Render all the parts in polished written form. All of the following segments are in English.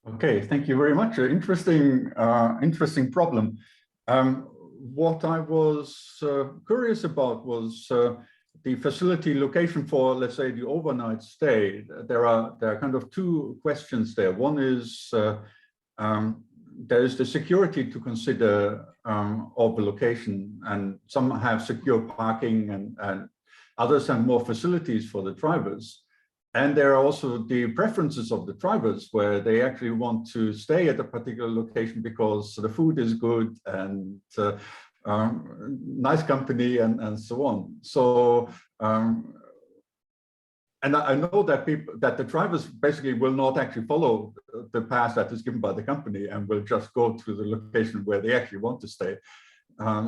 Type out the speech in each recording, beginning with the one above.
Okay, thank you very much. Interesting problem. What I was curious about was the facility location for, let's say, the overnight stay. There are kind of two questions there. One is there is the security to consider of the location, and some have secure parking, and others have more facilities for the drivers. And there are also the preferences of the drivers, where they actually want to stay at a particular location because the food is good and nice company and so on. So, and I know that the drivers basically will not actually follow the path that is given by the company and will just go to the location where they actually want to stay.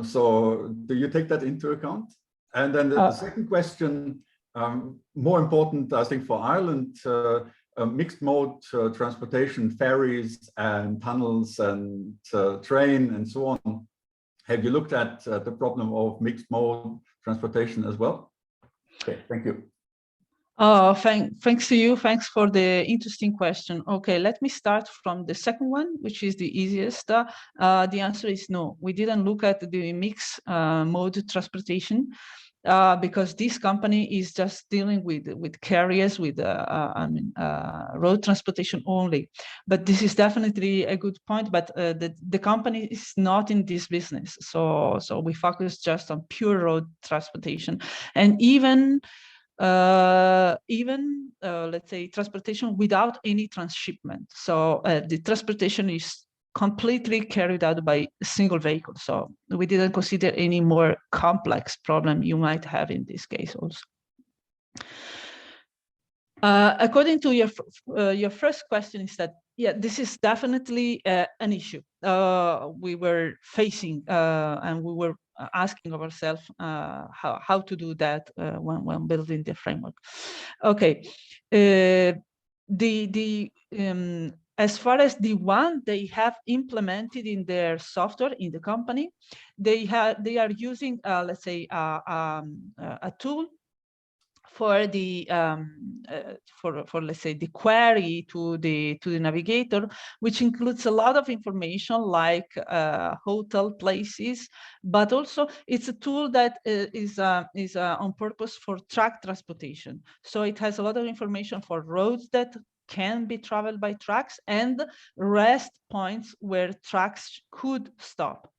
So do you take that into account? And then the second question, more important, I think, for Ireland, mixed mode transportation, ferries and tunnels and train and so on. Have you looked at the problem of mixed mode transportation as well? Okay, thank you. Thanks to you. Thanks for the interesting question. Okay, let me start from the second one, which is the easiest. The answer is no. We didn't look at the mixed mode transportation because this company is just dealing with carriers, with road transportation only. But this is definitely a good point. But the company is not in this business, so we focus just on pure road transportation, and even let's say transportation without any transshipment. So the transportation is completely carried out by a single vehicle. So we didn't consider any more complex problem you might have in this case also. According to your first question, is that, yeah, this is definitely an issue we were facing, and we were asking ourselves how to do that when building the framework. Okay, as far as the one they have implemented in their software in the company, they are using let's say a tool for the for let's say the query to the navigator, which includes a lot of information like hotel places, but also it's a tool that is on purpose for truck transportation. So it has a lot of information for roads that can be traveled by trucks and rest points where trucks could stop.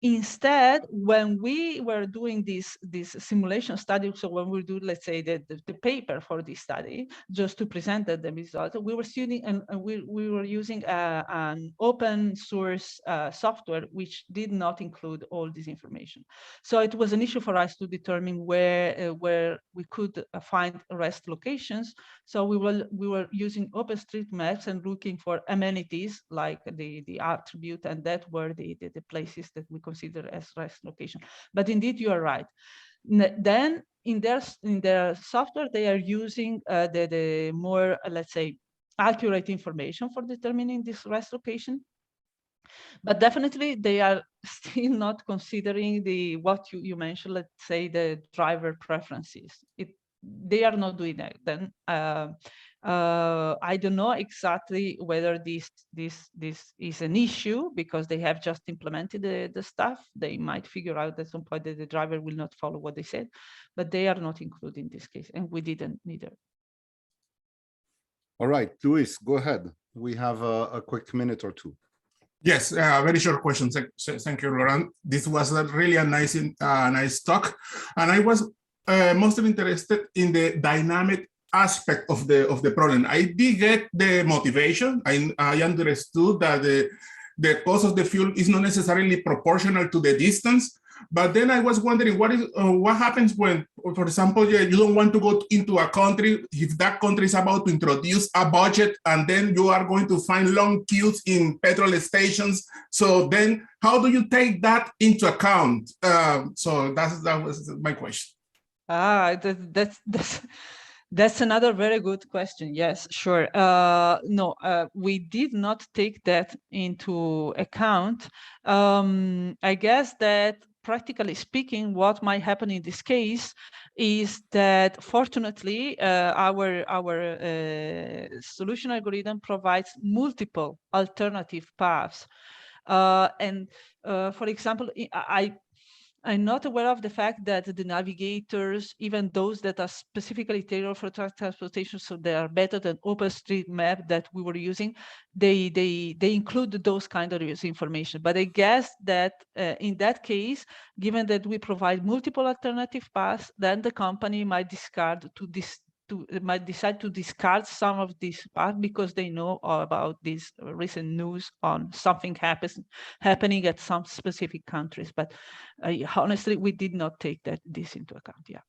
Instead, when we were doing this simulation study, so when we do, let's say, the paper for this study, just to present the result, we were using we were using an open source software which did not include all this information. So it was an issue for us to determine where we could find rest locations. So we were using OpenStreetMaps and looking for amenities like the attribute, and that were the places that we consider as rest location. But indeed, you are right. Then in their software, they are using the more, let's say, accurate information for determining this rest location. But definitely, they are still not considering what you mentioned, let's say, the driver preferences. They are not doing that. Then I don't know exactly whether this is an issue because they have just implemented the stuff. They might figure out at some point that the driver will not follow what they said, but they are not included in this case, and we didn't neither. All right, Luis, go ahead. We have a quick minute or two. Yes, very short question. Thank you, Laurent. This was really a nice talk, and I was mostly interested in the dynamic aspect of the problem. I did get the motivation. I understood that the cost of the fuel is not necessarily proportional to the distance. But then I was wondering what happens when, for example, you don't want to go into a country if that country is about to introduce a budget, and then you are going to find long queues in petrol stations. So then, how do you take that into account? So that was my question. That's another very good question. Yes, sure. No, we did not take that into account. I guess that practically speaking, what might happen in this case is that fortunately our solution algorithm provides multiple alternative paths. For example, I'm not aware of the fact that the navigators, even those that are specifically tailored for transportation, so they are better than OpenStreetMap that we were using, they include those kind of user information. But I guess that in that case, given that we provide multiple alternative paths, then the company might decide to discard some of these paths because they know about this recent news on something happening at some specific countries. But honestly, we did not take this into account. Yeah.